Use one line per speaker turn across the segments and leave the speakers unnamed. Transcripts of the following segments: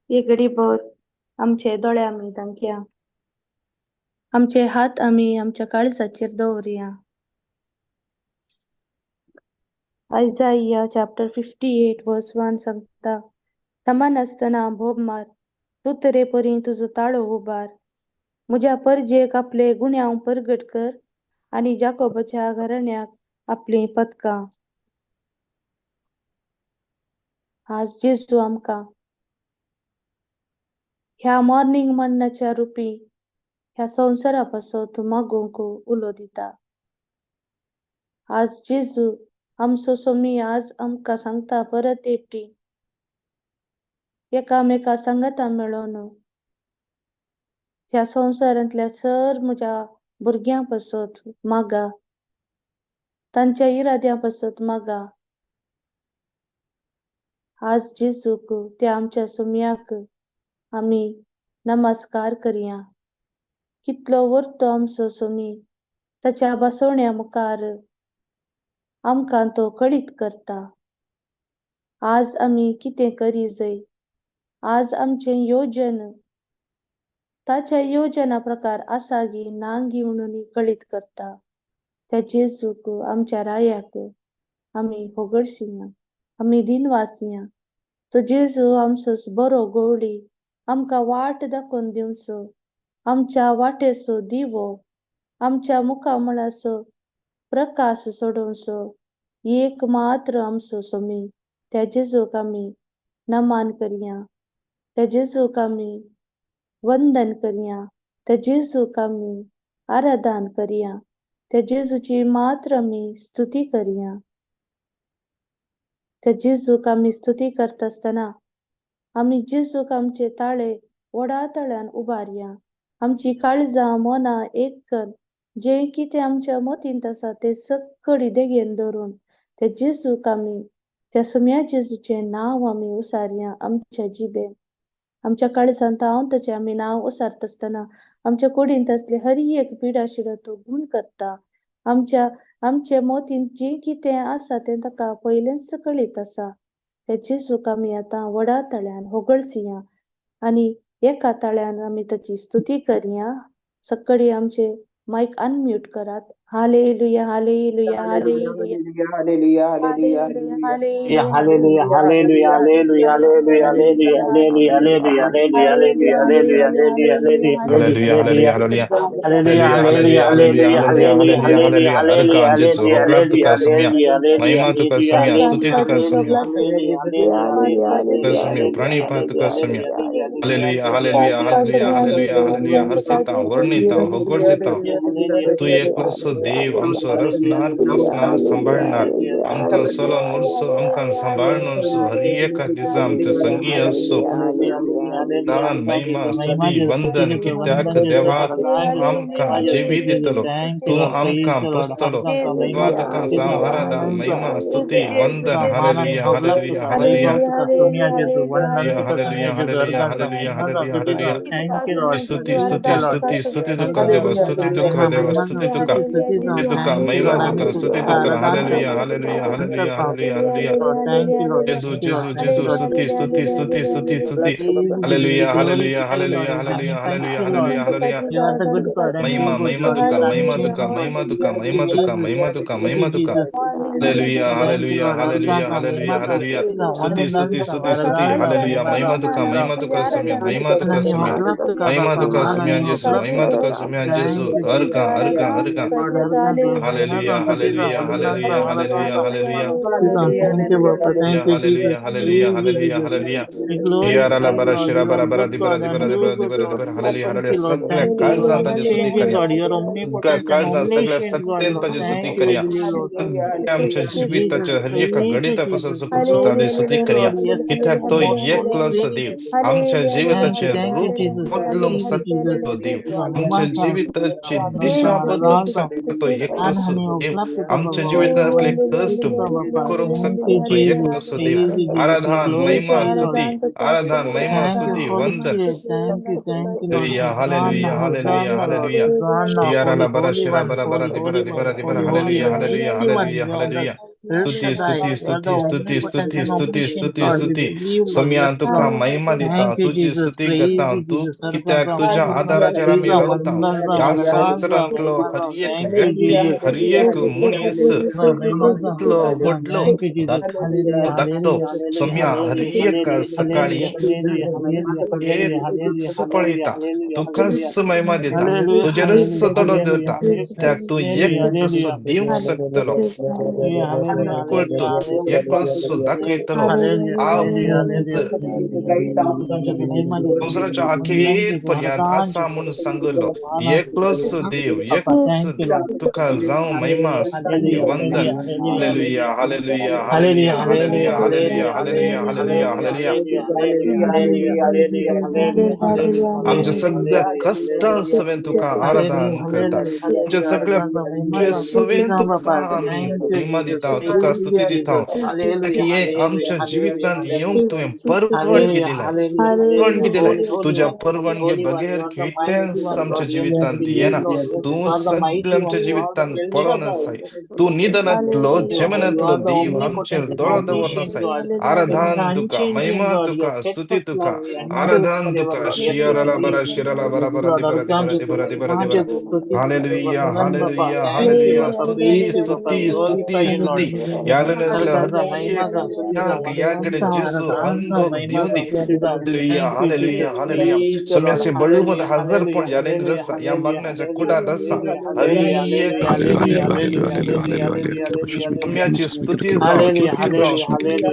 एक घडीभर आमचे दोळे आमी धांकया. आमचे हात आमी आमच्या काळजाचेर दवरया. आयजाया चॅप्टर 58 वर्स 1 सांगता, थमान आसतना भोब मार, तूं तरे परी तुजो ताळो उबार. म्हज्या परजेक आपले गुण्याव परगट कर आनी जाकोबाच्या घराण्याक आपली पदकां. आज जेजू आमकां ह्या मॉर्निंग मन्नाच्या रुपी ह्या संवसारा पासत मागोवंक उलो दिता. आज जेजू आमचो सोमी आज आमकां सांगता परत एकटी एकामेका सांगाता मेळोन ह्या संवसारांतल्या सर म्हज्या भुरग्यां पासत मागा, तांच्या इराद्यां पासत मागा. आज जेजूक त्या आमच्या सोम्याक आमी नमस्कार करया. कितलो वर्तो आमचो सोमी ताच्या बसवण्या मुखार आमकां तो कळीत करता. आज आमी कितें करी जंय, आज आमचें योजन ताच्या योजना प्रकार आसा गी ना गी म्हणून कळीत करता. त्या जेजूक आमच्या रायाक आमी होगडसिया, आमी दिनवासिया. तो जेजू आमचो बरो गवळी आमकां वाट दाखोवन दिवचो, आमच्या वाटेचो दिवो, आमच्या मुखामळाचो प्रकाश सोडोवचो. एक मात्र आमचो सोमी त्या जेजूक आमी नमन करया. त्या जेजूक आमी वंदन करया. त्या जेजूक आमी आराधन करया. त्या जेजूची मात्र आमी स्तुती करया. त्या जेजूक आमी स्तुती करता आसतना आमी जेजूक आमचे ताळे वडा तळ्यान उबारया. आमची काळजां मनां एक कर, जे कितें आमच्या मतींत आसा ते सगळी देगेन धरून त्या जेजूक आमी त्या सोम्या जेजूचें नांव आमी उसारया आमच्या जिबेन. आमच्या काळजांत हांव ताचें आमी नांव उसारता आसतना आमच्या कुडींत असले हर एक पिडा शिडो तो गूण करता. आमच्या मोतींत जे कितें आसा तें ताका पयलेंच कळीत आसा. त्या जेजूक आमी आतां वडा तळ्यान होगडसिया आनी एका तळ्यान आमी ताची स्तुती करया. सगळी आमचे मायक अनम्यूट करात. Hallelujah hallelujah hallelujah
Hallelujah, hallelujah,
hallelujah
hallelujah,
hallelujah
hallelujah, hallelujah, hallelujah, hallelujah, hallelujah, hallelujah, hallelujah, hallelujah,
Hallelujah, hallelujah, hallelujah.
hallelujah,
Hallelujah,
hallelujah,
hallelujah, hallelujah,
hallelujah,
hallelujah, hallelujah,
hallelujah,
hallelujah. Arkan Jesu,
hallelujah,
hoglat tuka sumya.
hallelujah,
Mahima tuka
hallelujah,
sumya,
Grant
stuti tuka
Father, your
sumya.
blessing.
hallelujah,
Hallelujah,
Tuka
hallelujah,
sumya,
hallelujah,
pranipa tuka sumya. Hallelujah, hallelujah,
Tuka
hallelujah,
सगळ्यांक
hallelujah, hallelujah.
देव तुका
Harsita, varnita, hogorjita. Tu ekloso dev, amso rasnar, posnar, sambarnar. Amkan solon urso, amkan sambarnurso, harieka disa, amte sangi aso. दान महिमा स्तुति वंदन की त्याग देवा तू आमकां जिवी दितलो तू आमकां पुस्तलो देवा तुका सांव आराधन महिमा स्तुति वंदन hallelujah hallelujah hallelujah hallelujah hallelujah hallelujah hallelujah hallelujah स्तुति स्तुति स्तुति स्तुति तुका देवा स्तुति तुका देवा स्तुति तुका महिमा तुका स्तुति तुका hallelujah hallelujah hallelujah hallelujah hallelujah जेसु जेसु जेसु स्तुति स्तुति स्तुति स्तुति स्तुति Hallelujah, hallelujah, hallelujah, hallelujah, hallelujah, hallelujah, hallelujah. Mahima, mahima tuka, mahima tuka, mahima tuka, mahima tuka, mahima tuka, mahima tuka. Hallelujah, hallelujah, hallelujah, hallelujah, hallelujah. Stuti, stuti, stuti, stuti. Hallelujah. Mahima tuka sumya, mahima tuka sumya. Mahima tuka sumya Jesu, mahima tuka sumya Jesu. Arka, arka, arka. Hallelujah, hallelujah, hallelujah, hallelujah, hallelujah. Hallelujah, hallelujah, hallelujah, hallelujah. Shiara la bara shira bara bara di bara di bara di bara di bara di bara hallelujah hallelujah सगळ्या काळजांताची स्तुती करया सगळ्या काळजां सगळ्या सत्तेंताची स्तुती करया सगळ्या आमच्या जिविताच्या हर एका गणितापासून सुद्धा स्तुती करया कित्याक तो एकलोच देव आमच्या जिविताचे रूप बदलूंक शकतो देव आमच्या जिविताची दिशा बदलूंक शकता तो एकलोच देव आमच्या जिवितांत असले कष्ट करूंक शकता तो एकलोच देव आराधन महिमा स्तुती आराधन महिमा स्तुति वंदन Hallelujah, hallelujah, hallelujah, hallelujah. Shiara la bara shira bara bara di bara di bara di bara hallelujah, hallelujah, hallelujah, hallelujah. स्तुती स्तुती स्तुती स्तुती स्तुती स्तुती स्तुती स्तुती सम्या तुका महिमा दिता तुझी स्तुती करता तू कित्याक तुझ्या आधाराचेर आमी रावता ह्या संवसारांतलो हर एक व्यक्ती हर एक मनीस इतलो व्हडलो धाकटो सम्या हर एक सकाळी हेच पळयता तुकाच महिमा दिता तुजेरच दोळो देवता त्याक तू एकटो दिवंक शकतलो कळतो एकटो दाखयतलो आज संवसाराच्या अखेर पर्यंत असा म्हणून सांगलो एकलोच देव एकच देव तुका जावं महिमा स्तुती वंदन hallelujah hallelujah hallelujah hallelujah hallelujah hallelujah hallelujah hallelujah आमच्या सगळ्या कष्टां सवेन तुका आराधन करता आमच्या सगळ्या सवेन तुका आम्ही महिमा दिता तुका स्तुती दिता की हे आमच्या जीवितांत येऊन तुवें परवानगी दिलाय परवानगी दिलाय तुझ्या परवानगी बगैर कितेंच आमच्या जीवितांत येना तू सगळं आमच्या जीवितांत पळोवन आसाय तू निधनांतलो जमनांतलो देव आमचेर दोळो दवरन आसाय आराधन तुका महिमा तुका स्तुती तुका आराधन तुका शियराला बरा शिराला बरा बरा दिबरा दिबरा दिबरा दिबरा दिबरा हालेलुया हालेलुया हालेलुया स्तुती स्तुती स्तुती स्तुती यालनसला हर एक याकडे जेसू अनुभव देऊन दी हालेलुया हालेलुया हालेलुया सम्यासे बळवंत हजार पण यालेन रसा या मागण्याच्या कुडा रसा हर एक सम्याची स्तुती जाव स्तुती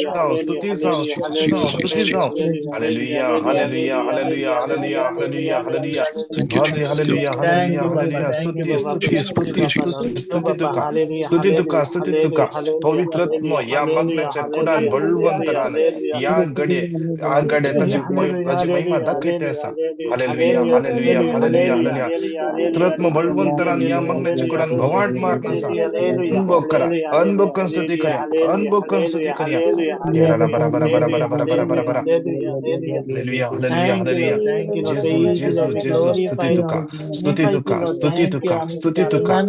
जाव स्तुती जाव स्तुती जाव स्तुती जाव hallelujah hallelujah hallelujah hallelujah hallelujah hallelujah hallelujah hallelujah hallelujah स्तुती स्तुती स्तुती स्तुती स्तुती तुका स्तुती तुका स्तुती तुका पवित्रत्म या मग्नाच्या कुडान बळवंतरान या गडे ताजी महिमा दाखयते असा हालेलुया हालेलुया हालेलुया हालेलुया पवित्रत्म बळवंतरान या मग्नाच्या कुडान भवाट मारन असा अनुभव करा अनुभव करून स्तुती करया अनुभव करून स्तुती करया येराला बरा बरा बरा बरा बरा बरा बरा बरा हालेलुया हालेलुया हालेलुया जेजू जेजू जेजू स्तुती तुका स्तुती तुका स्तुती तुका स्तुती तुका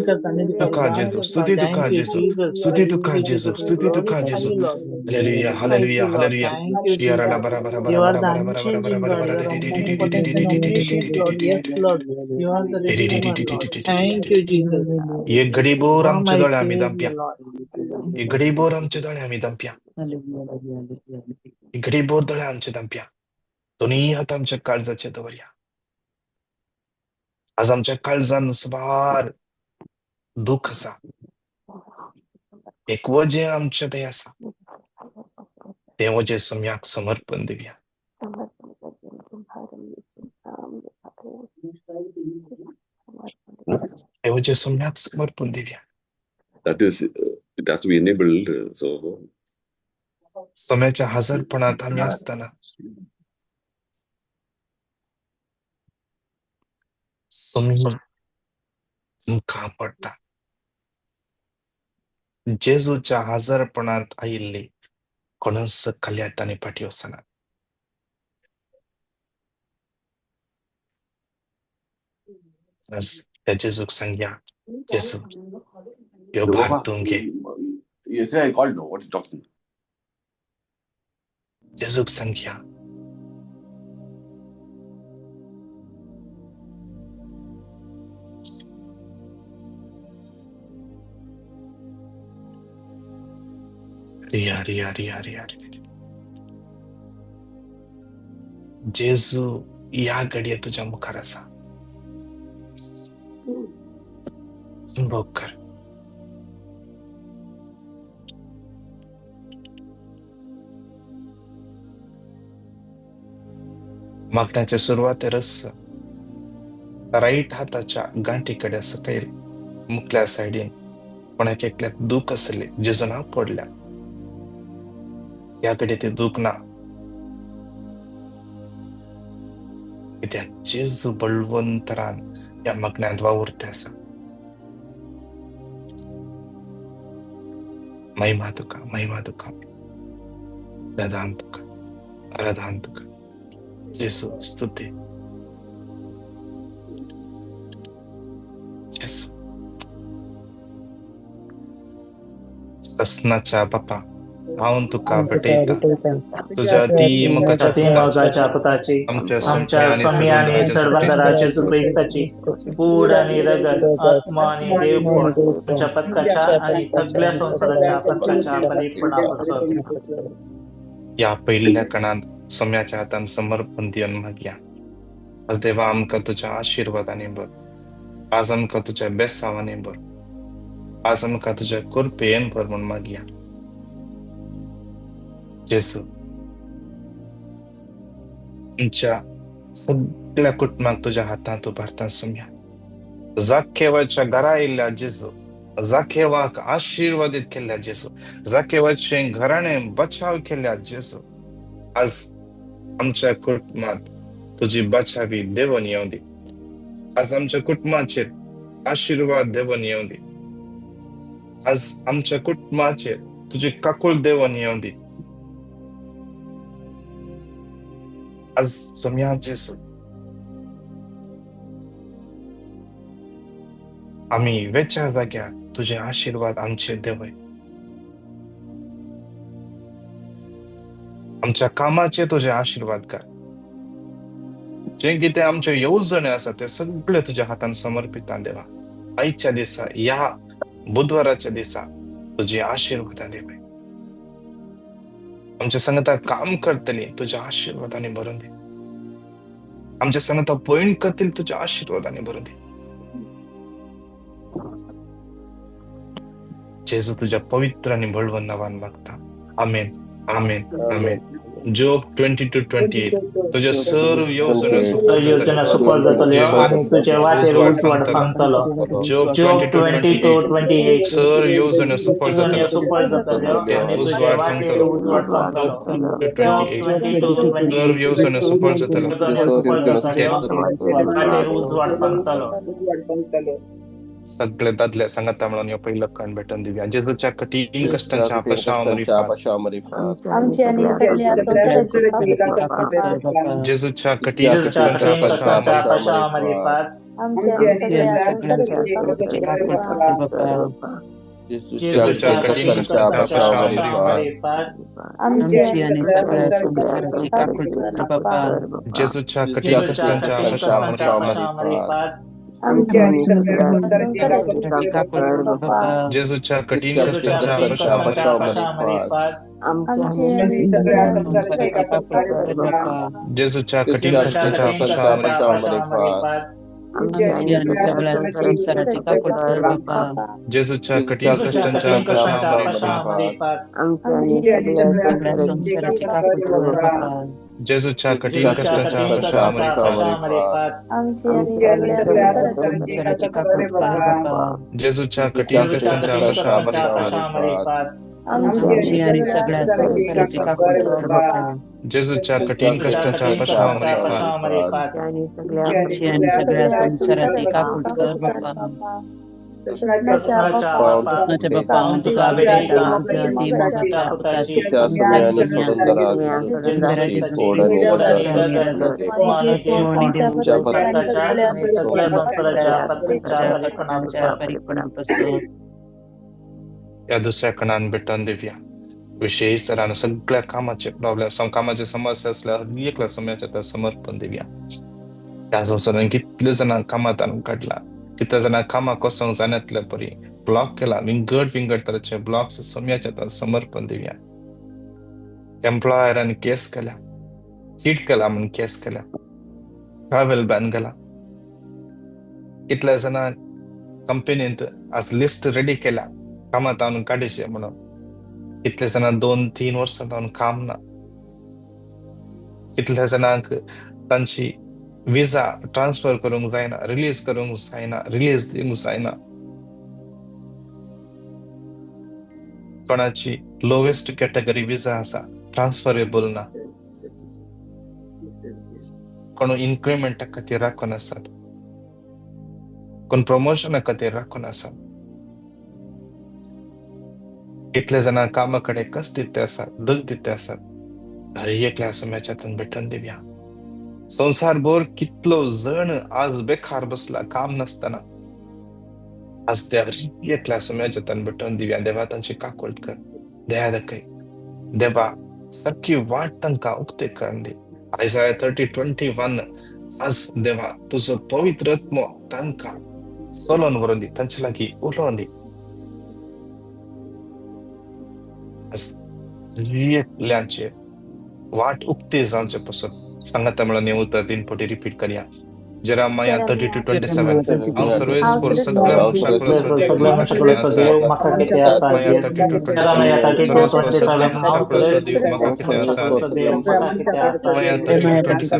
तुका जेजू स्तुती तुका जेजू स्तुती तुका जेजू स्तुती तुका जेजू हालेलुया हालेलुया हालेलुया शियाराला बरा बरा बरा बरा बरा बरा बरा बरा बरा बरा एक घडीभर आमच्या दोळे आम्ही दांप्या एक घडीभर आमच्या दोळे आम्ही दांप्या एक घडीभर दोळे आमचे दांप्या दोन्ही हात आमच्या काळजाचे दवरया आज आमच्या काळजान सवार दुःख असा एक वजे आमच्या ते असा ते वजे सम्याक समर्पण दिव्या ते वजे सम्याक समर्पण दिव्या
That is, it has to be enabled. So
सम्याच्या हजरपणात आम्ही असताना तुमका पडता जेजूच्या हजरपणात आयिल्ली कोणच कल्यातानी पाठी वसना त्या जेजूक सांगया जेजू यो भार तू घे
yesterday I called. No, what are you talking?
जेजूक सांगया Riya Riya Riya Riya जेजू या घडये तुझ्या मुखार असा अनुभव कर मागण्याच्या सुरुवातेरच राईट हाताच्या गांठीकडे सकयल मुखल्या सायडीन कोणाक एकल्याक दूख असले जेजू ना पडल्या याकडे ते दूख ना कित्याक जेजू बळवंतरान या मग्नांत वावुरते आसा महिमा तुका आराधन तुका जेजू स्तुती जेजू ससनाच्या बापा हांव तुका भेटयता तुझ्या ती मोगाच्या
ती
पुताची
मोगाच्या पुताची
आमच्या
आमच्या
सोम्या आणि
सम्य आणि
सडवंदराच्या
सडबंदराचे
सुट्टीस्ताची
क्रिस्ताची कूड आणि रगत आत्मा आणि देवपण तुमच्या पथकाच्या आणि सगळ्या संसाराच्या पथकाच्या परीपणापासून
या पहिल्या कणात सोम्याच्या हातान समर्पण दिवन मागया आज देवा आमकां तुझ्या आशीर्वादाने भर आज आमकां तुझ्या बेसावाने भर आज आमकां तुझ्या कृपेन भर म्हूण मागया जेसू तुमच्या सगळ्या कुटुंबाक तुझ्या हातांत उबारता सोम्या जाखेवाच्या घरा आयिल्ल्या जेजू जाखेवाक आशीर्वादीत केल्ल्या जेजू जाखेवाचे घराणे बचाव केल्ल्या जेजू आज आमच्या कुटुंबात तुझी बचावी देवून येऊ दे आज आमच्या कुटुंबाचेर आशीर्वाद देवून येऊ दे आज आमच्या कुटुंबाचेर तुझी काकूळ देवून येऊ दे आज सोम्या जेजू आम्ही वेच्या जाग्यार तुझे आशीर्वाद आमचेर देवय आमच्या कामाचे तुझे आशीर्वाद कर जे कितें आमचे येवजणे आसा ते सगळे तुझ्या हातान समर्पिता देवा आयच्या दिसा या बुधवाराच्या दिसा तुझी आशीर्वादा देवय आमच्या संगता काम करतली तुझ्या आशीर्वादाने भरून दे आमच्या संगता पॉइंट करतील तुझ्या आशीर्वादाने भरून दे जेजू तुझ्या पवित्र आणि बळवंत नावान मागता आमेन आमेन आमेन जोब 22:28 तुझ्या सर्व
योजना सफल जातल्यो आणि तुझ्या वाटेर उजवाड सांगतलो
जोब
जोब
22:28 सर्व योजना सफल
योजना
जातल्यो
सफल जातल्यो आणि तुझ्या वाटेर उजवाड सांगतलो जोब
22:28 सर्व योजना सफल जातल्यो
सफल जातल्यो वाटेर उजवाड सांगतलो
सगळे दादल्या सांगता म्हणून या पहिलं कान भेटून दिव्या जेजूच्या कठीण कष्टांच्या अपशावामध्ये
आमची आणि सगळ्या संसाराची पाप
जेजूच्या कठीण कष्टांच्या अपशावामध्ये
अपशावामध्ये
आमची आणि सगळ्या संसाराची पाप
जेजूच्या कठीण कष्टांच्या अपशावामध्ये
आमची आणि सगळ्या संसाराची पाप
जेजूच्या कठीण कष्टांच्या अपशावामध्ये
आमच्या आणि सगळ्या संसाराची पाप
जेजूच्या कठीण कष्टांच्या अपशावामध्ये जेजूच्या कठीण कष्टांच्या अपशावामध्ये जेजूच्या कठीण कष्टांच्या अपशावामध्ये जेजूच्या कठीण कष्टांच्या अपशावामध्ये जेजूच्या कठीण कष्टांच्या अपशावामध्ये जेजूच्या कठीण कष्टांच्या या दुसऱ्या कणान भेटून दिव्या विशेष सरान सगळ्या कामाचे प्रॉब्लेम कामाचे समस्या असल्या एकल्या समयाच्या समर्पण दिव्या त्या संवसारान कितले जणां कामात आणून काढला कितल्या जणां कामाक कसोंक जाण्यातल्या परी ब्लॉक केला विंगड तराचे ब्लॉक्स समयाच्या समर्पण दिव्या एम्प्लॉयरांनी केस केल्या चीट केला म्हणून केस केल्या ट्रॅव्हल बॅन केला कितल्या जणां कंपनीत आज लिस्ट रेडी केल्या कामात आणून काढीचे म्हणून कितले जणां 2-3 वर्सां जावन काम ना कितल्या जणांक तांची विजा ट्रान्सफर करूंक जायना रिलीज दिवंक जायना कोणाची लोवेस्ट कॅटेगरी विजा आसा ट्रान्सफरेबल ना कोण इन्क्रिमेंटा खातीर राखून आसात कोण प्रमोशना खातीर राखून आसात कितले जणां कामाकडे कस दिते आसात दग दिते आसात हर एकल्या समयाच्यातून भेटून दिव्या संसारभर कितलो जण आज बेकार बसला काम नसताना आज देवा क्लास सोम्याच्या तनबटन दिव्या देवा तांची काकोळट कर दया दकय देवा सक्की वाट तांका उक्ते करंदी आयसाया 30:21 आज देवा तुझं पवित्रत्व तांका सोलोन वरोंदी तांचे लागी उलोंदी आज रियेतल्यांचे वाट उक्ते जावचे पासून सांगाता मला नेऊ तर 3 पोटी रिपीट करूया जेरामाया 32:27 हांव सर्वेस्पर सगळ्या वंशाकुळ सदीव म्हाका कितें आसात माया 32:27 सर्वेस्पर सगळ्या वंशाकुळ सदीव म्हाका कितें आसात माया 32:27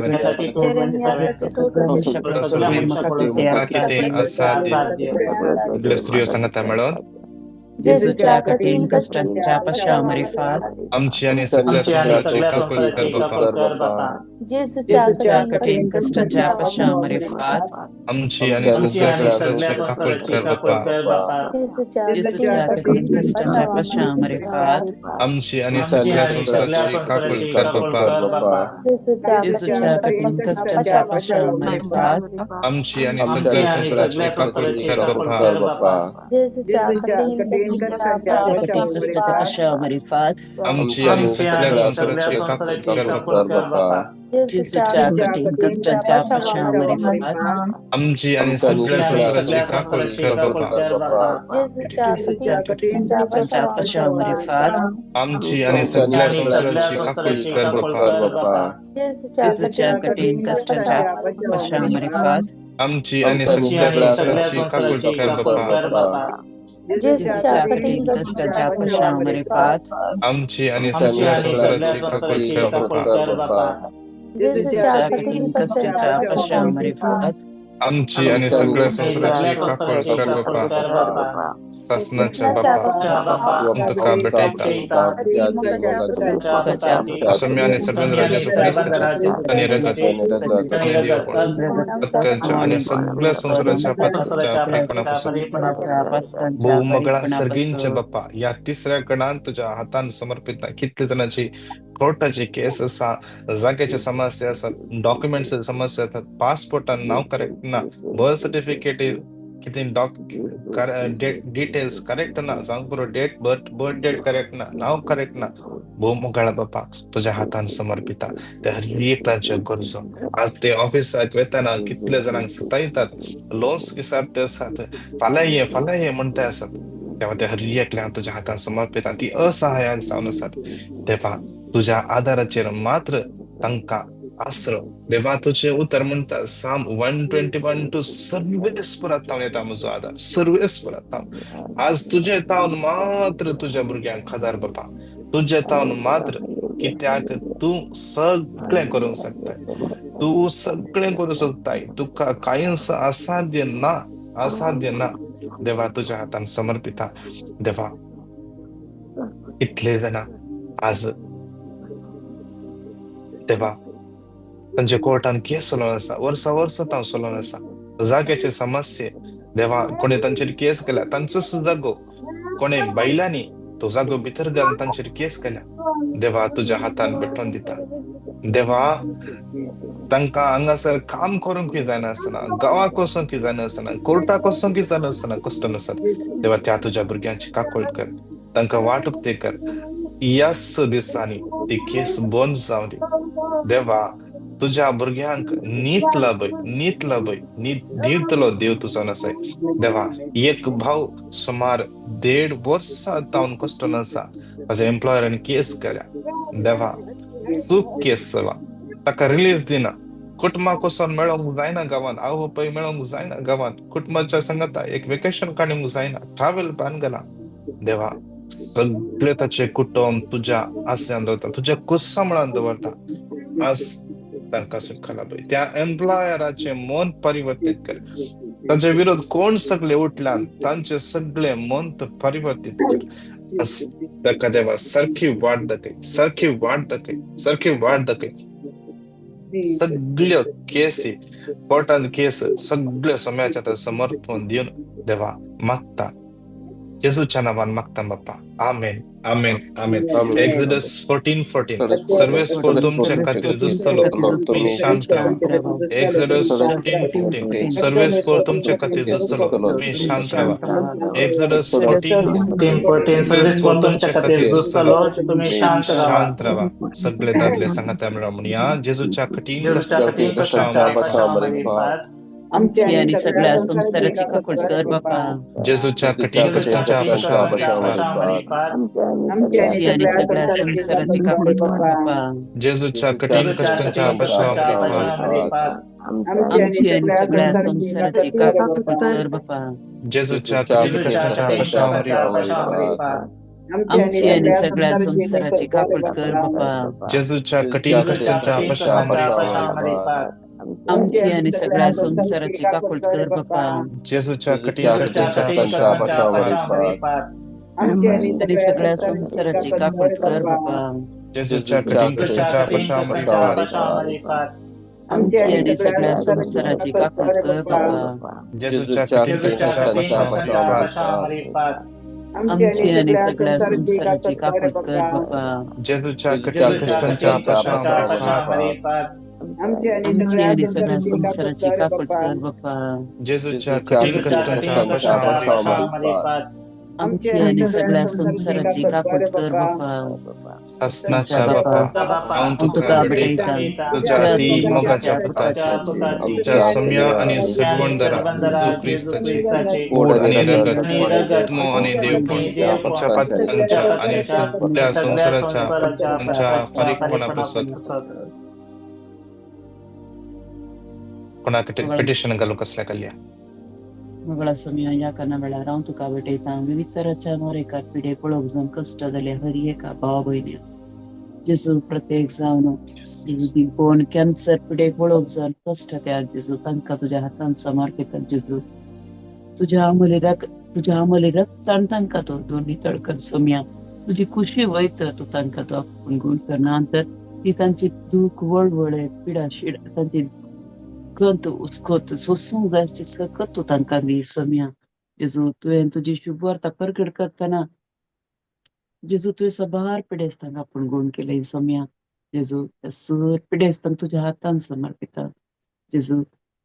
म्हाका कितें आसात सगळ्या स्त्रियो सांगाता मेळोन
जेजूच्या कठीण कष्टांच्या पश्चामरी फात
आमची आणि सगळ्या संसाराची काकूळ कर बापा
जेजूच्या कठीण कष्टांच्या पश्चामरी फात
आमची आणि सगळ्या संसाराची काकूळ कर बापा
जेजूच्या कठीण कष्टांच्या पश्चामरी फात
आमची आणि सगळ्या संसाराची काकूळ कर बापा
जेजूच्या कठीण कष्टांच्या पश्चामरी फात
आमची आणि सगळ्या संसाराची काकूळ कर बापा
जेजूच्या कठीण कष्टांच्या पश्चामरी फात
आमची आणि सगळ्या संसाराची काकूळ कर बापा
जेजूच्या कठीण कष्टांच्या पश्चामरी फात
आमची आणि सगळ्या संसाराची काकूळ कर बापा
जेजूच्या कठीण कष्टांच्या पश्चामरी फात
आमची आणि सगळ्या संसाराची काकूळ कर बापा
जेजूच्या कठीण कष्टांच्या पश्चामरी फात
आमची आणि सगळ्या संसाराची काकूळ कर बापा
जेजूच्या कठीण कष्टांच्या पश्चामरी फात
आमची आणि सगळ्या संसाराची काकूळ कर बापा
जेजूच्या कठीण कष्टांच्या पश्चामरी फात
आमची आणि सगळ्या संसाराची काकूळ कर बापा सासनाच्या बापा तुमका बटायता असम्या आणि सगळ्या राजाचं प्रेस्ट आणि रगत आणि देवपण आणि सगळ्या संसाराच्या पत्त्याच्या परीपणापासून भूमगळा सर्गींच्या बाप्पा या तिसऱ्या कणान तुझ्या हातान समर्पित कितले जणांची कोर्टाची केस असा जागेची समस्या असतात डॉक्युमेंट्स समस्या असतात पासपोर्टान नाव करेक्ट ना बर्थ सर्टिफिकेट किती डिटेल्स करेक्ट ना सांग पुरो डेट बर्थ डेट करेक्ट ना नाव करेक्ट ना भूमगळा बाप्पा तुझ्या हातान समर्पिता त्या एकलांच्या गरजो आज ते ऑफिसाक वेतना कितले जणांक सतायतात लोन्स किसारते असतात फाल्या ये म्हणताय असतात तेव्हा त्या हर एकल्या तुझ्या हातान समर्पिता ती असहाय्याक जावन असतात तेव्हा तुझ्या आधाराचेर मात्र तांकां आसरो देवा तुझे उतर म्हणटा साम 121 सर्वेस परत येता म्हजो आधार सर्वेस परत आज तुझे तावन मात्र तुझ्या भुरग्यांक खादार बापा तुझे तावन मात्र कित्याक तू सगळें करूंक शकताय तू सगळें करूंक शकताय तुका कांयच असाध्य ना देवा तुझ्या हातान समर्पिता देवा इतले जाणा आज देवा तांचे कोर्टान केस चलोवन आसा वर्स तांव चलोवन आसा जाग्याचे समस्ये देवा कोणी तांचेर केस केल्या तांचो जागो कोणी बैलांनी तो जागो भितर घालून तांचेर केस केल्या देवा तुझ्या हातान भेटून दिता देवा तांकां हांगासर काम करूंक जायनासतना गांवाक वचूंक जायनासतना कोर्टाक वचूंक जायनासतना कश्ट नासत देवा त्या तुझ्या भुरग्यांची काकोळट कर तांकां वाटूक ते कर याच दिसांनी ती केस बंद जावं दी देवा तुझ्या भुरग्यांक नीत लाभय दितलो देव तुजो नसय देवा एक भाव सुमार 1.5 वर्सां तावन कश्ट नासा ताच्या एम्प्लॉयरान केस केल्या देवा सूक केस चला ताका रिलीज दिना कुटुंबाक वचोन मेळोंक जायना गांवांत आवय बापाय मेळोंक जायना गांवांत कुटुंबाच्या सांगाता एक वेकेशन काडूंक जायना ट्रॅव्हल बॅन गेला देवा सगळे ताचे कुटुंब तुझ्या आसऱ्यान दवरता तुझ्या कुस्सामळान दवरता आज तांकां सुखां लाभय त्या एम्प्लॉयराचे मन परिवर्तीत कर तांचे विरोध कोण सगळे उठल्यान तांचे सगळे मन परिवर्तीत कर ताका देवा सारखी वाट दाखय सगळ्यो केसी कोर्टान केस सगळ्यो सोम्याच्या समर्पण दिवन देवा मागता जेजूच्या नावान मागता बाप्पा. आमेन, आमेन, आमेन.
आमेन.
एक्झोडस 14:14
सर्वे
सर्वेस्वर तुमच्या खातीर झुजतलो, तुम्ही शांत राहा. एक्झोडस 14:14 सर्वेस्वर तुमच्या खातीर झुजतलो, तुम्ही शांत राहा. एक्झोडस 14:14
14
सर्वेस्वर तुमच्या खातीर झुजतलो,
तुम्ही शांत
शांत राहा. सगळे दादले सांगता म्हणूया जेजूच्या कठीण
जेजूच्या कठीण
कष्टांच्या
कष्टांच्या
पाशांवर
आमची आणि सगळ्या संसाराची कपट कर बापा.
जेजूच्या कठीण कष्टांच्या पाशांवर
आमची आणि सगळ्या संसाराची कपट कर बापा.
जेजूच्या कठीण कष्टांच्या पाशांवर
आमची आणि सगळ्या संसाराची कपट कर बापा.
जेजूच्या कठीण कष्टांच्या पाशांवर
आमची आणि सगळ्या संसाराची कपट कर बापा.
जेजूच्या कठीण कष्टांच्या पाशांवर
आमची आणि सगळ्या संसाराची कापड कर बापा.
जेजूच्या कठीण कष्टांच्या पाशांवर
आणि सगळ्या संसाराची कापड कर बापा.
जेजूच्या कठीण कष्टांच्या पाशांवर
आमची आणि सगळ्या संसाराची कापड कर बापा.
जेजूच्या कठीण कष्टांच्या पाशांवर
आमची आणि सगळ्या संसाराची कापड कर बापा.
जेजूच्या कठीण कष्टांच्या पाशांवर
आमची आणि सगळ्या संसाराची कापड कर बापा.
जेजूच्या कठीण कष्टांच्या पाशांवर
आमची आणि सगळ्या संसाराची कापड कर बापा.
शासनाच्या बापा हांव तुका भेटयता तुझ्या ती मोगाच्या पुताची तुझ्या सौम्य आणि सगवंदरा तू क्रिस्ताची ओढ आणि रगत आत्मो आणि देवपण तुमच्या पात्रांच्या आणि सगळ्या संसाराच्या तुमच्या फारीकपणापासून कोणाकडे पिटिशन घालूंक कसल्या कल्या
मगळा समया या काना वेळार हांव तुका भेटयता विविध तराच्या मोरेकार पिडे पळोवक जावन कश्ट जाले हर एका भावा भयण्या. जेजू प्रत्येक जावन कोण कॅन्सर पिडे पळोवक जावन कश्ट त्याग जेजू तांकां तुज्या हातान समर्पितात. जेजू तुझ्या अमली रक्तान तांकां तो दोन्ही तळकन समया तुझी खुशी वयत तू तांकां तो आपूण गुण करना अंतर ती तांची दूख वळवळे पिडा शिडा तांची कंत उसकोत सोसूंक जाय सकत तू तांकां दी समया. जेजू तुवें तुजी शुभ वार्ता प्रकट करतना जेजू तुवें सबार पिडेस तांकां आपूण गुण केले समया. जेजू सर पिडेस तांकां तुज्या हातान समर्पिता. जेजू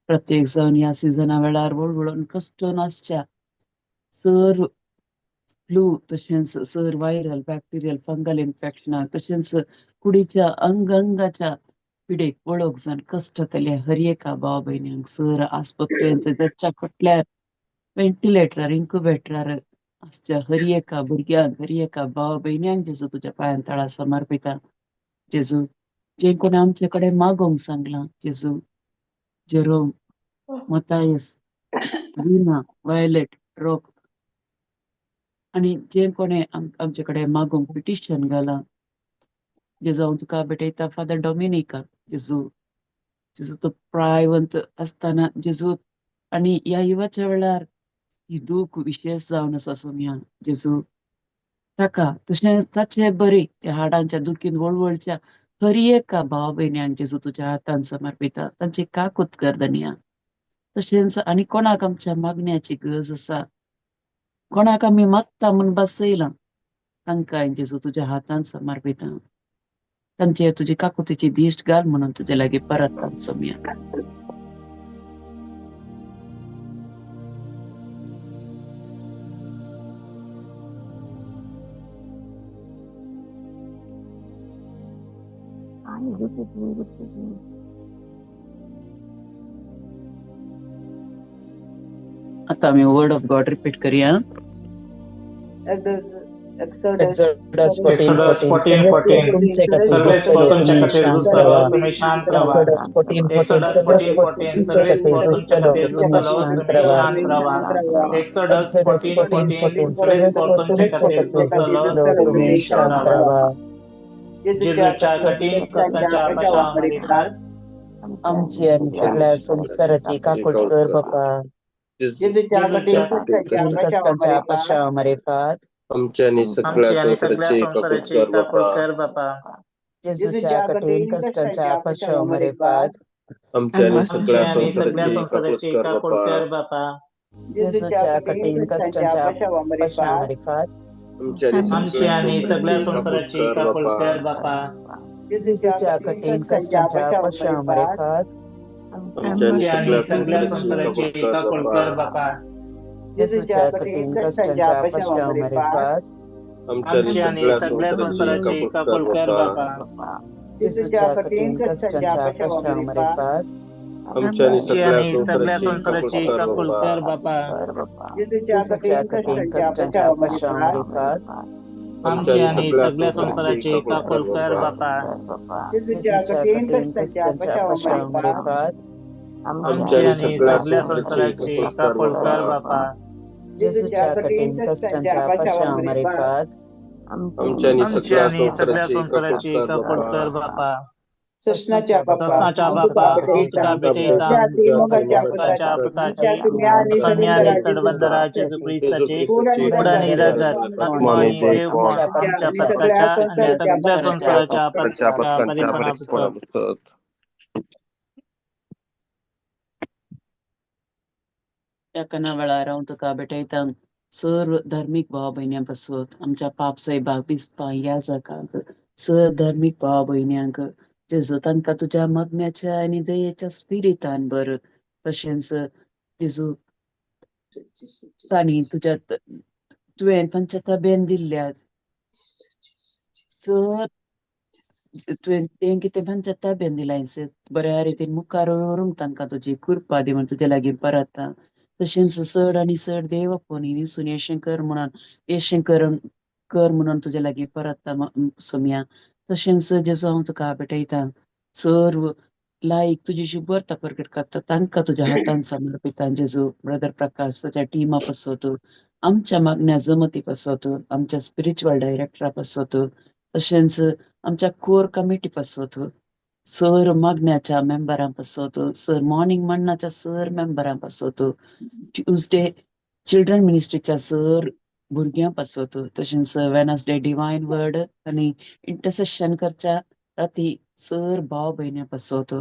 प्रत्येक जावन ह्या सिजना वेळार वळवळून कश्ट नासच्या सर फ्लू तशेंच सर व्हायरल बॅक्टेरियल फंगल इन्फेक्शनां तशेंच कुडीच्या अंगाच्या पिडेक वळख जावन कश्ट जाले हर एका भाव भयण्यांक सर आस्पत्रेंत जाच्या फाटल्यार व्हेंटिलेटरार इन्क्युबेटरार आसच्या हर एका भुरग्यांक हर एका भाव भयण्यांक जेजू तुज्या पांयां तळा समर्पिता. जेजू जे कोणी आमचे कडेन मागोंक सांगलां जेजू Jerome Mathias Veena violet rock आणि जे कोणी आमचे कडेन मागोंक पिटिशन घालां जेजू हांव तुका भेटयता फादर डॉमिनिका. जेजू तो प्रायवंत असताना जेजू आणि ह्या युवाच्या वेळार ही दूख विशेष जावन आसा सोम्या. जेजू ताका तशेंच ताचे बरे त्या हाडांच्या दुखीन वळवळच्या हर एका भाव भयण्यांक जेजू तुज्या हातान समर्पिता. तांची काकूत कर धन्या. तशेंच आनी कोणाक आमच्या मागण्याची गरज आसा कोणाक आमी मागता म्हूण बसयलां तांकां जेजू तुज्या हातान समर्पिता. तांचे तुजी काकुतीची दिश्ट घाल म्हणून तुजे लागीं परत सोम्या. आता आम्ही वर्ड ऑफ गॉड रिपीट करूया. Exodus 14:14
सर्वेस्वर तुमच्या खातीर झुजतलो तुम्ही शांत राहा. Exodus 14:14 सर्वेस्वर तुमच्या खातीर झुजतलो तुम्ही शांत राहा. Exodus 14:14 सर्वेस्वर तुमच्या खातीर झुजतलो तुम्ही शांत राहा. जेजूच्या कठीण कष्टांच्या पाशांवर
आमची आणि सगळ्या संसाराची काकूट कर बापा.
जेजूच्या कठीण
कष्टांच्या पाशांवर
आमच्या आणि सगळ्या संसाराची काकूट कर बापा.
जेजूच्या कठीण कष्टांच्या पाशांवर
आमच्या आणि सगळ्या संसाराची काकूट कर बापा.
जेजूच्या कठीण कष्टांच्या पश्चामारिफात
आमची आणि सगळ्या संसाराची काकूळ कर बापा.
जेजूच्या कठीण कष्टांच्या पश्चामारिफात
आमची आणि सगळ्या संसाराची काकूळ कर बापा.
जेजूच्या कठीण कष्टांच्या पश्चामारिफात
आमची आणि सगळ्या संसाराची काकूळ कर बापा.
जेजूच्या कठीण कष्टांच्या पश्चामारिफात
आमची आणि सगळ्या संसाराची काकूळ कर बापा.
जेजूच्या कठीण कष्टांच्या पश्चामारिफात
आमची आणि सगळ्या संसाराची काकूळ कर बापा.
जेजूच्या कठीण कष्टांच्या पश्चामारिफात
आमची आणि सगळ्या संसाराची काकूळ कर बापा.
जेजूच्या कठीण कष्टांच्या पश्चामारिफात
आमची आणि सगळ्या संसाराची काकूळ कर बापा.
ससनाच्या
ससनाच्या बापा तुका भेटेता मुगाच्या पिकाची कमी आणि तडबंदरा जेजू ख्रिस्ताचे उडाणी रगत आत्मा आणि देव आमच्या पथकाच्या आणि सगळ्या संसाराच्या पथकाच्या परिपणापुसत.
एका वेळार हांव तुका भेटयता सर्व धार्मीक भाव भयण्यां पासत आमच्या पापसाहेबाक बिस्तां ह्या जगाक सर्व धार्मीक भाव भयण्यांक जेजू तांकां तुज्या मगण्याच्या आनी दयेच्या स्पिरितान भर. तशेंच जेजू तांणी तुवें तांच्या ताब्यान दिल्ल्या सर तुवें तें कितें तांच्या ताब्यान दिलां बऱ्या रितीन मुखार व्हरूंक तांकां तुजी कृपा दी म्हण तुजे लागीं परता. तशेंच चड आनी चड देव फोनी विसून येशें कर म्हणून तुजे लागीं परता सोम्या. तशेंच जेजू हांव तुका भेटयता सर्व लायक तुजी शुभवार्ता प्रकट करता तांकां तुज्या हातान समर्पिता. जेजू ब्रदर प्रकाश ताच्या टिमा पासत आमच्या मागण्या जमती पासत आमच्या स्पिरिच्युअल डायरेक्टरा पासत तशेंच आमच्या कोर कमिटी पासत सर मागण्याच्या मेंबरां पासत सर मॉर्निंग मन्नाच्या सर मेंबरां पासत ट्युजडे चिल्ड्रन मिनिस्ट्रीच्या सर भुरग्यां पासत तशेंच वेनसडे डिवायन वर्ड आनी इंटरसेशन करच्या राती सर भाव भयण्या पासत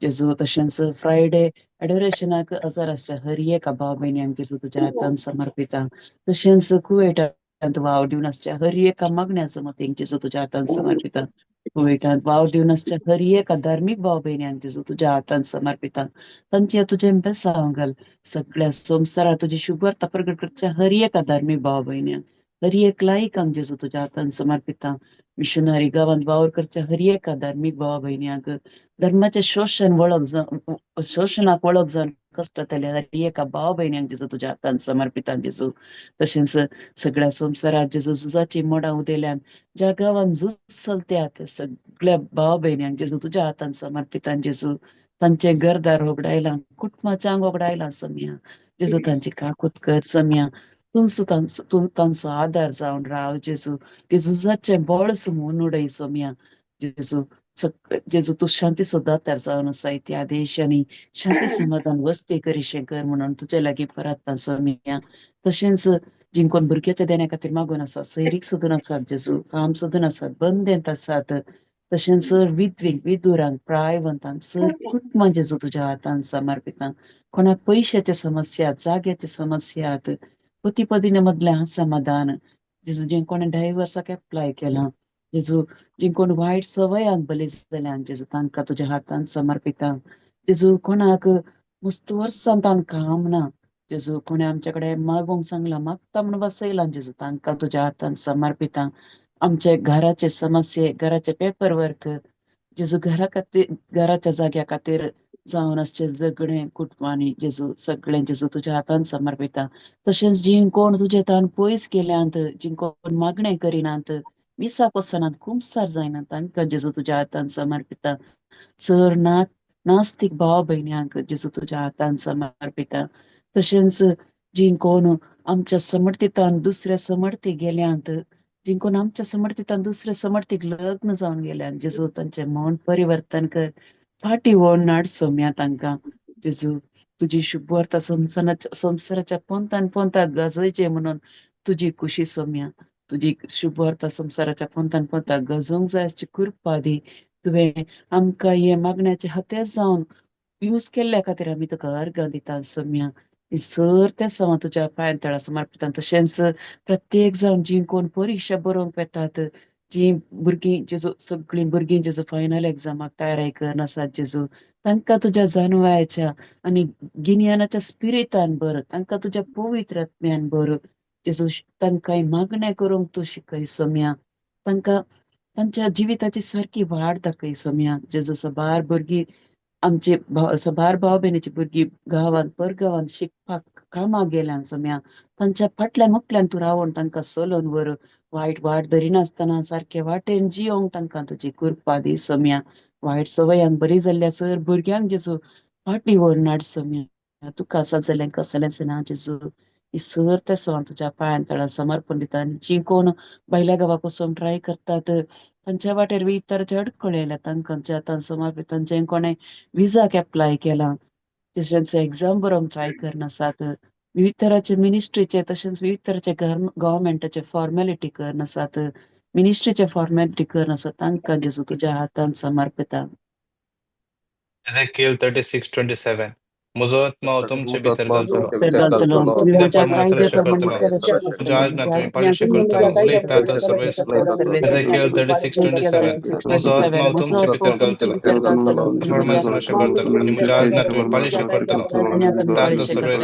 जेजू. तशेंच फ्रायडे एडोरेशनाक हजर आसच्या हर एका भाव भयण्यांक जेजू तुज्या हातान समर्पिता. तशेंच कुवेटांत वाव दिवन आसच्या हर एका मागण्याचो मतींक जेजू तुज्या हातान समर्पिता. कुवेटांत वाव दिवन आसच्या हर एका धार्मीक भाव भयण्यांक जेजू तुज्या हातान समर्पिता. तांच्या तुजें बेसांव घाल. सगळ्या संवसारात तुजी शुभवार्ता प्रगट करच्या हर एका धार्मीक भाव भयण्यांक हर एक लायकांक जेजू तुज्या हातान समर्पिता. मिशनरी गांवांत वावर करच्या हर एका धार्मीक भाव भयण्यांक धर्माचे शोशणाक वळख जावन कश्टातल्या हर एका भाव भयण्यांक जेजू तुज्या हातान समर्पिता जेजू. तशेंच सगळ्या संवसारात जेजू झुजाची मोडां उदेल्यान ज्या गांवांत झूज चलत्या त्या सगळ्या भाव भयण्यांक जेजू तुज्या हातान समर्पिता जेजू. तांचे घरदार उगडायलां कुटुंबाच्या उगडायलां सोम्या. जेजू तांची काकूट कर सोम्या. तूं तांचो आदार जावन राव जेजू. ते झुजाचे बळ सुमून उडय सोम्या जेजू. जेजू तूं शांती दातार जावन आसा त्या देशांनी शांती समाधान वस्ती करीशें कर म्हणून तुजे लागीं परता सोम्या. तशेंच जिंकोन भुरग्याच्या देण्या खातीर मागून आसा सैरीक सोदून आसात जेजू काम सोदून आसात बंदेंत आसात. तशेंच विधवीक विधुरांक प्रायवंतांक सर कुटुंबां जेजू तुज्या हातान समर्पिता. कोणाक पयशाचे समस्या जाग्याचे समस्या पती पत्नी मदलें समाधान जेजू. जे कोणें डायव्हर्साक एप्लाय केलां जेजू. जे कोण वायट सवयांक बली जाल्यान जेजू तांकां तुज्या हातान समर्पिता जेजू. कोणाक मस्त वर्सां तान काम ना जेजू. कोणें आमचे कडेन मागोंक सांगलां मागता म्हूण बसयलां जेजू तांकां तुज्या हातान समर्पिता. आमचे घराचे समस्ये घराचे पेपर वर्क जेजू घराच्या जाग्या खातीर जावन आसचे झगडें कुटुंबांनी जेजू सगळें जेजू तुज्या हातान समर्पिता. तशेंच जीं कोण तुजे तान पयस गेल्यांत जीं कोण मागणें करिनात विसा कोसनात खुमसार जायनात तांकां जेजू तुज्या हातान समर्पिता. चर नास्तीक भाव भयण्यांक जेजू तुज्या हातान समर्पिता. तशेंच जीं कोण आमच्या समर्थीतान दुसऱ्या समर्थी गेल्यांत जीं कोण आमच्या समर्थीतान दुसऱ्या समर्थीक लग्न जावन गेल्यांत जेजू तांचें मन परिवर्तन कर. फाटी वळोन हाड सोम्या तांकां जेजू. तुजी शुभवार्ता संवसाराच्या पोंतान पोंताक गाजयचे म्हणून तुजी खुशी सोम्या. तुजी शुभवार्ता संवसाराच्या पोंतान पोंताक गाजोवंक जाय हाची कृपा दी. तुवें आमकां हे मागण्याचे हातें जावन यूज केल्ल्या खातीर आमी तुका अर्गां दिता सोम्या सर त्या समा तुझ्या पांयतळा समर्पितां तशेंच प्रत्येक जावन जी कोण परीक्षा बरोवंक येतात जी भुरगीं जेजू सगळीं भुरगीं जेजू फायनल एग्जामाक तयारी करन आसात जेजू तांकां तुज्या जानवायच्या आनी गिन्यानाच्या स्पिरितान भर तांकां तुज्या पवित्र आत्म्यान भर जेजू तांकां मागणें करूंक तूं शिकय सम्या तांकां तांच्या जिविताची सारकी वाड दाखय सम्या जेजू सबार भुरगीं आमचे सबार भाव भयणीची भुरगीं गांवांत परगांवांत शिकपाक कामाक गेल्यान सम्या तांच्या फाटल्यान मुखल्यान तूं रावून तांकां चलोवन व्हर वायट वाट धरिनासतना सारके वाटेन जियोंक तांकां तुजी कृपा दी सम्या वायट सवयांक बरी जाल्ल्या सर भुरग्यांक जेजू फाटी व्हरनाड सम्या तुका आसात जाल्यार कसलेंच ना जेजू सर त्या सवान तुज्या पांयां तळा समर्पण दिता आनी जी कोण भायल्या गांवाक वचूंक ट्राय करतात तांच्या वाटेर विविध तरांचे अडखळ येयल्या तांकां जें समर्पितान जें कोणें विजाक एप्लाय केला तशेंच एग्जाम बरोवंक ट्राय करनासात विविध तरांचे मिनिस्ट्रीचे तशेंच विविध तरांचे गव्हर्मेंटाचे फॉर्मेलिटी करनासात मिनिस्ट्रीचे फॉर्मेलिटी करनासात तांकां जेजू तुज्या हातान समर्पिता
Ezekiel 36:27. म्हजो आत्मा हांव तुमचे भितर घालतलो
घालतलो तुम्ही
कितें
म्हज्या
प्रमाण
कायद्या
सुरक्षा
प्रमाणे
करतलो
सर्व
म्हज्या आज्ञा तुम्ही पाळीशे करतलो उलयता तर सर्वेस Ezekiel 36:27. म्हजो आत्मा हांव तुमचे भितर घालतलो प्रमाण सुरक्षा करतलो आनी म्हज्या आज्ञा तुम्ही पाळीशे करतलो उलयता तर सर्वेस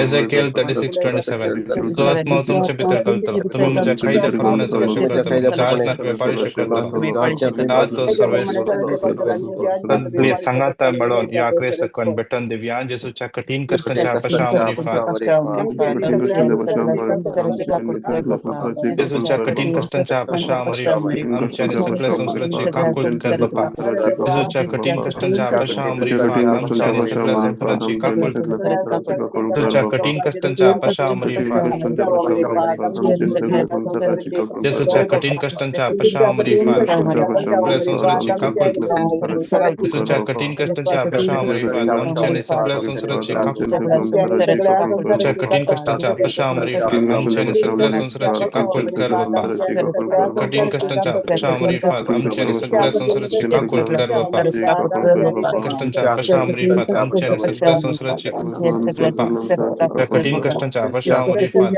Ezekiel 36:27. म्हजो आत्मा हांव तुमचे भितर घालतलो तुम्ही म्हज्या कायद्या प्रमाणे सुरक्षा करतलो म्हज्या आज्ञा तुम्ही पाळीशे करतलो उलयता तर सर्वेस सगळी सांगाता मेळोन या क्रेस्तकन बेटन दिव्या जेजूच्या कठीण कष्टांच्या अपशामरी फार जेजूच्या कठीण कष्टांच्या अपशामरी फार आमची आणि सगळ्या संसाराची काकुळत कर बापा जेजूच्या कठीण कष्टांच्या अपशामरी फार आमची आणि सगळ्या संसाराची काकुळत कर जेजूच्या कठीण कष्टांच्या अपशामरी फार जेजूच्या कठीण कष्टांच्या अपशामरी फार सगळ्या संसाराची काकुळत कर जेजूच्या कठीण कष्टांच्या अपशामरी फार आमची आणि सगळ्या संसाराची काकुळत जेजूच्या कठीण कष्टांच्या अपशामरी फार आमची आणि सगळ्या संसाराची काकुळत कर बापा कठीण कष्टांच्या अपशामरी फार आमची आणि सगळ्या संसाराची काकुळत कर बापा कष्टांच्या अपशामरी फार आमची आणि सगळ्या संसाराची बापा त्या कठीण कष्टांच्या अपशामरी फार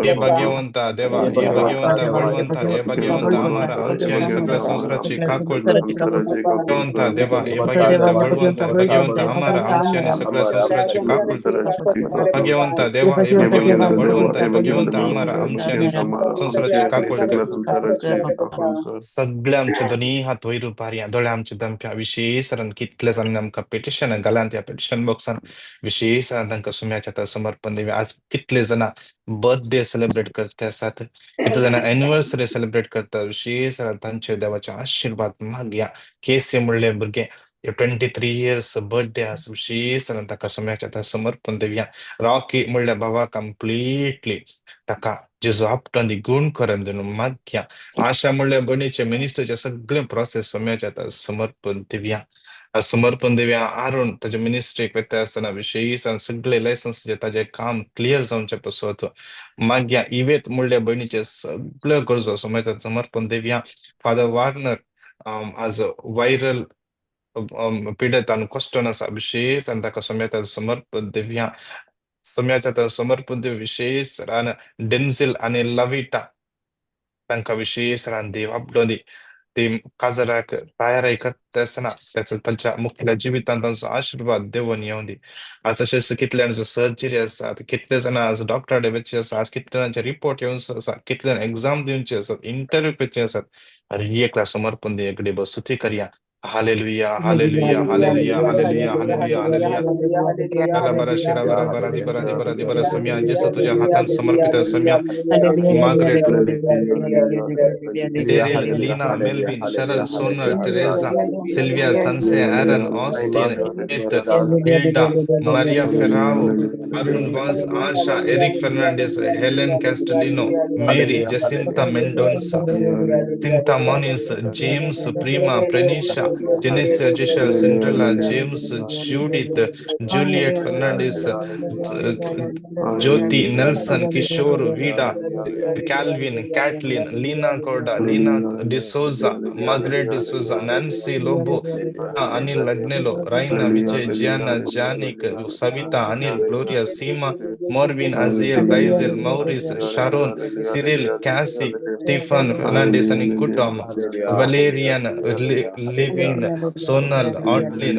हे भाग्यवंता देवा हे भाग्यवंता बळवंता हे भाग्यवंता आम्हारा आमची आणि सगळ्या संसाराची काकुळत भाग्यवंता देवा हे भाग्यवंता बळवंता हे भाग्यवंता आम्हारा आमची आणि सगळ्या संसाराची काकुळत भाग्यवंता देवा हे भाग्यवंता बळवंता हे भाग्यवंता आम्हारा आमची आणि संसाराची काकुळत कर सगळ्या आमच्या दोन्ही हात वयर उभारया दोळे आमच्या दंप्या विशेष कितले जाण आमकां पेटिशन घालात त्या पेटिशन बॉक्सान विशेष तांकां सुम्याच्या समर्पण दिवया आज कितले जाणां बर्थडे सेलिब्रेट करते आसात कितले जाणां एनिवर्सरी सेलिब्रेट करतात विशेष तांचे देवाचे आशीर्वाद मागया केसे म्हणले भुरगे 23 years बर्थडे आसा विशेष ताका सुम्याच्या समर्पण दिवया रॉकी म्हणल्या भावा कंप्लीटली ताका जेजू आपटांनी गुण करून दिवन मागया आशा म्हणल्या बणीचे मिनिस्टरचे सगळे प्रोसेस सुम्याच्या समर्पण दिवया समर्पण दिवया आरून ताच्या मिनिस्ट्रीक वेता आसतना विशेष सगळे लायसन्स जे ताजे काम क्लियर जावचे पसत मागया इवेत म्हणल्या बहिणीचे सगळ्यो गरजो सुम्याच्या समर्पण दिवया फादर वार्नर आज व्हायरल पिडतान कष्टन आसा विशेष ताका सुम्याच्या समर्पण दिवया सुम्याच्या समर्पण दिव विशेष डेन्झिल आणि लविटा तांकां विशेष देव आपलो दी ते काजराक तयारी करता आसतना तांच्या मुखेल्या जिवितांत तांचो आशीर्वाद देवन येवं दी आज अशें कितले जाणांचो सर्जरी आसात कितले जाणां आज डॉक्टर देवचे आसा आज कितले जाणांचे रिपोर्ट येवंचो आसा कितले जाणां एग्जाम दिवचे आसात इंटरव्यू पेचे आसात हर एकला समर्पण दी एकडी बसुती करया hallelujah hallelujah hallelujah hallelujah hallelujah hallelujah बरा शिरा बरा दी बरा सम्या जेसू तुझ्या हातान समर्पित आहे सम्या मार्गरेट डेरिल लीना मेल्विन शरल सोनल टेरेसा सिल्विया सनसे Aaron Austin Heath Hilda Maria Ferrao Arun Vaz Asha Eric Fernandes Helen Castelino Mary Jacinta Mendonca Sinta Monis James Prima Prenisha Genesia, Jeshel, Cinderella, James, Judith, Juliet Fernandez, Jyoti, Nelson, Kishore, Vida, Calvin, Kathleen, Lina Corda, Nina D'Souza, Margaret D'Souza, Nancy Lobo, Anil Lagnelo, Raina, Vijay, Gianna, Janik, Savita, Anil, Gloria, Seema, Morvin, Aziel, Raisel, Maurice, Sharon, Cyril, Cassie, Stephen Fernandez, and Kutom, Valerian, Livin, Sonal, Otlin,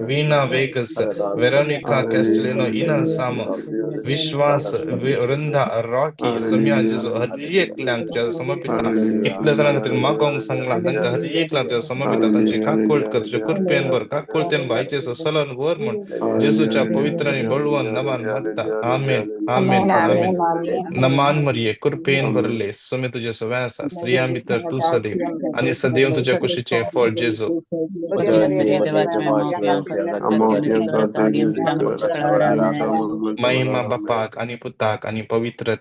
Veena Vegas, Veronica Castellano, Ina Sam, Vishwas Vrinda Rocky Samya Jeju हर एक लांक Jeju समर्पिता कितले जणांक तरी मागोंक सांगला तांकां हर एक लांक Jeju समर्पिता तांची काकोल्ट कर तुझे कुरपेन बर काकोल्तेन भाईचे सलन वर म्हण जेजूच्या पवित्र आणि बळवंत नामान म्हणता आमेन आमेन आमेन नमान मरिये कुरपेन भरले सुमे तुझे सवॅसा स्त्रियां भितर तू सदैव आणि सदैव तुझ्या कुशीचे फळ जेजू महिमा बापाक आणि पुताक आणि पवित्र